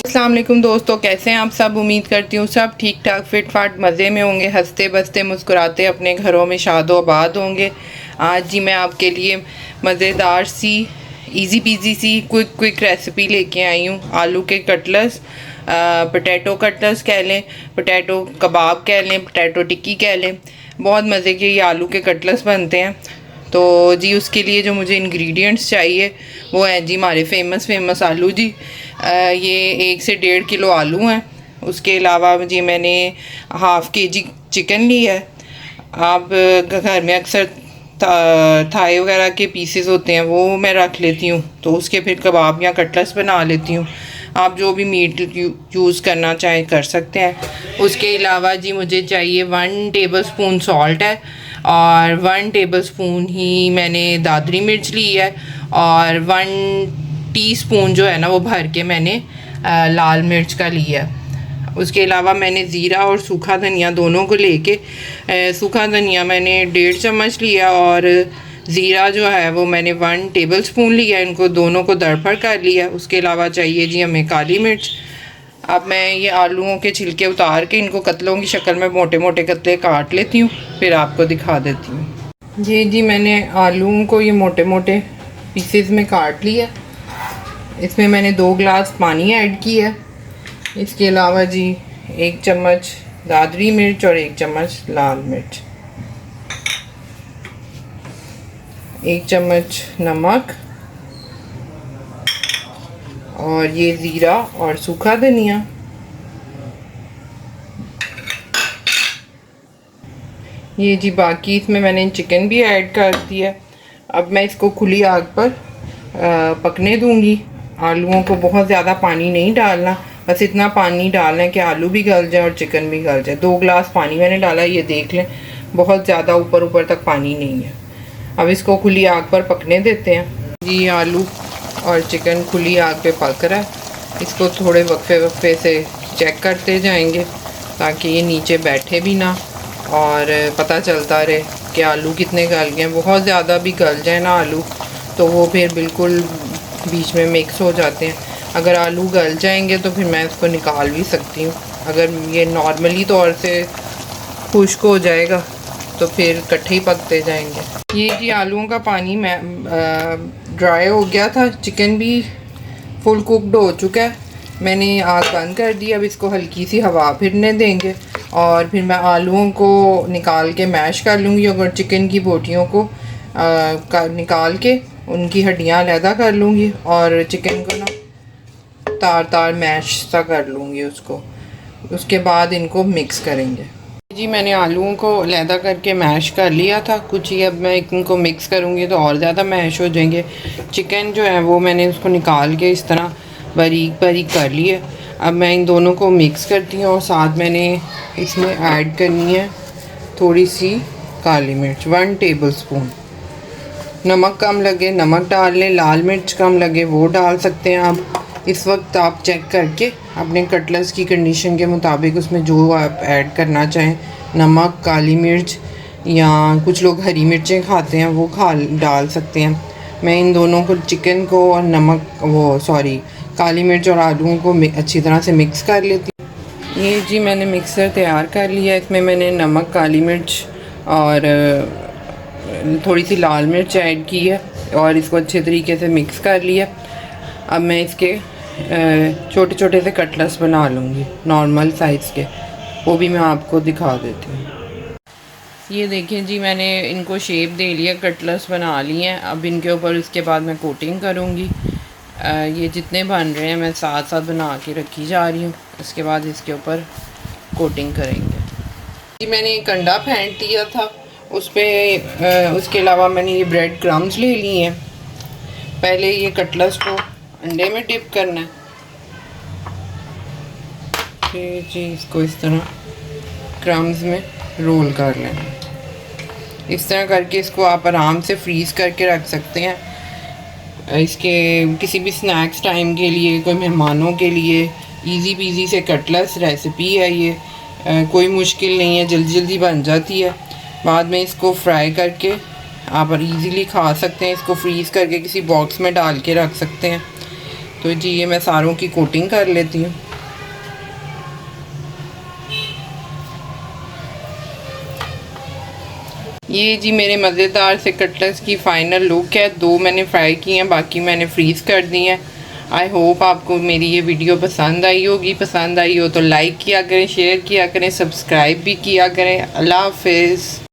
अस्सलाम वालेकुम दोस्तों, कैसे हैं आप सब। उम्मीद करती हूँ सब ठीक ठाक फिट फाट मज़े में होंगे, हंसते बसते मुस्कुराते अपने घरों में शादो आबाद होंगे। आज जी मैं आपके लिए मज़ेदार सी इजी पीजी सी क्विक रेसिपी लेके आई हूँ। आलू के कटलेट्स, पोटैटो कटलेट्स कह लें, पोटैटो कबाब कह लें, पोटैटो टिक्की कह लें। बहुत मज़े के ये आलू के कटलेट्स बनते हैं। तो जी उसके लिए जो मुझे इंग्रेडिएंट्स चाहिए वो हैं जी हमारे फेमस आलू जी। ये 1 से 1.5 किलो आलू हैं। उसके अलावा जी मैंने हाफ़ केजी चिकन ली है। आप घर में अक्सर थाई वगैरह के पीसेस होते हैं वो मैं रख लेती हूँ, तो उसके फिर कबाब या कटलेट्स बना लेती हूँ। आप जो भी मीट यूज़ करना चाहें कर सकते हैं। उसके अलावा जी मुझे चाहिए 1 टेबलस्पून सॉल्ट है और 1 टेबलस्पून ही मैंने दादरी मिर्च ली है और 1 टीस्पून जो है ना वो भर के मैंने लाल मिर्च का लिया है। उसके अलावा मैंने ज़ीरा और सूखा धनिया दोनों को लेके, सूखा धनिया मैंने 1.5 चम्मच लिया और ज़ीरा जो है वो मैंने 1 टेबलस्पून लिया। इनको दोनों को दरफड़ कर लिया। उसके अलावा चाहिए जी हमें काली मिर्च। अब मैं ये आलूओं के छिलके उतार के इनको कतलों की शक्ल में मोटे मोटे कतले काट लेती हूँ, फिर आपको दिखा देती हूँ। जी मैंने आलूओं को ये मोटे मोटे पीसेस में काट लिया। इसमें मैंने 2 गिलास पानी ऐड किया है। इसके अलावा जी 1 चम्मच दादरी मिर्च और 1 चम्मच लाल मिर्च, 1 चम्मच नमक और ये ज़ीरा और सूखा धनिया। ये जी बाकी इसमें मैंने चिकन भी ऐड कर दिया। अब मैं इसको खुली आग पर पकने दूंगी। आलूओं को बहुत ज़्यादा पानी नहीं डालना, बस इतना पानी डालना है कि आलू भी गल जाए और चिकन भी गल जाए। 2 गिलास पानी मैंने डाला, ये देख लें, बहुत ज़्यादा ऊपर तक पानी नहीं है। अब इसको खुली आग पर पकने देते हैं। जी आलू और चिकन खुली आग पे पक रहा है। इसको थोड़े वक्फे से चेक करते जाएंगे ताकि ये नीचे बैठे भी ना और पता चलता रहे कि आलू कितने गल गए हैं। बहुत ज़्यादा भी गल जाए ना आलू तो वो फिर बिल्कुल बीच में मिक्स हो जाते हैं। अगर आलू गल जाएंगे तो फिर मैं इसको निकाल भी सकती हूँ। अगर ये नॉर्मली तौर से खुश्क हो जाएगा तो फिर इकट्ठे ही पकते जाएंगे। ये जी आलूओं का पानी मैं ड्राई हो गया था, चिकन भी फुल कुकड हो चुका है। मैंने आग बंद कर दी। अब इसको हल्की सी हवा फिरने देंगे और फिर मैं आलूओं को निकाल के मैश कर लूँगी और चिकन की बोटियों को निकाल के उनकी हड्डियाँ अलहदा कर लूँगी और चिकन को ना तार मैश सा कर लूँगी उसको। उसके बाद इनको मिक्स करेंगे। जी मैंने आलूओं को अलहदा करके मैश कर लिया था कुछ ही। अब मैं इनको मिक्स करूँगी तो और ज़्यादा मैश हो जाएंगे। चिकन जो है वो मैंने उसको निकाल के इस तरह बारीक कर लिया। अब मैं इन दोनों को मिक्स करती हूँ और साथ मैंने इसमें ऐड करनी है थोड़ी सी काली मिर्च, 1 टेबलस्पून। नमक कम लगे नमक डाल लें, लाल मिर्च कम लगे वो डाल सकते हैं आप। इस वक्त आप चेक करके अपने कटलेट्स की कंडीशन के मुताबिक उसमें जो आप ऐड करना चाहें, नमक, काली मिर्च या कुछ लोग हरी मिर्चें खाते हैं वो डाल सकते हैं। मैं इन दोनों को, चिकन को और काली मिर्च और आलूओं को अच्छी तरह से मिक्स कर लेती हूँ। ये जी मैंने मिक्सर तैयार कर लिया। इसमें मैंने नमक, काली मिर्च और थोड़ी सी लाल मिर्च ऐड की है और इसको अच्छे तरीके से मिक्स कर लिया। अब मैं इसके छोटे छोटे से कटलेट्स बना लूँगी नॉर्मल साइज़ के, वो भी मैं आपको दिखा देती हूँ। ये देखें जी मैंने इनको शेप दे लिया, कटलेट्स बना लिए हैं। अब इनके ऊपर इसके बाद मैं कोटिंग करूँगी। ये जितने बन रहे हैं मैं साथ साथ बना के रखी जा रही हूँ। इसके बाद इसके ऊपर कोटिंग करेंगे। जी मैंने एक अंडा फेंट दिया था उस पर। उसके अलावा मैंने ये ब्रेड क्रम्स ले लिए हैं। पहले ये कटलेट्स को अंडे में डिप करना है। फिर जी इसको इस तरह क्रम्स में रोल कर लेना। इस तरह करके इसको आप आराम से फ्रीज़ करके रख सकते हैं। इसके किसी भी स्नैक्स टाइम के लिए, कोई मेहमानों के लिए इजी पीजी से कटलेट्स रेसिपी है ये। कोई मुश्किल नहीं है, जल्दी जल्दी बन जाती है। बाद में इसको फ्राई करके आप इजीली खा सकते हैं। इसको फ्रीज़ करके किसी बॉक्स में डाल के रख सकते हैं। तो जी ये मैं सारों की कोटिंग कर लेती हूँ। ये जी मेरे मज़ेदार से कटलेट्स की फ़ाइनल लुक है। 2 मैंने फ्राई किए हैं, बाकी मैंने फ्रीज़ कर दिए हैं। आई होप आपको मेरी ये वीडियो पसंद आई होगी। पसंद आई हो तो लाइक किया करें, शेयर किया करें, सब्सक्राइब भी किया करें। अल्लाह हाफिज़।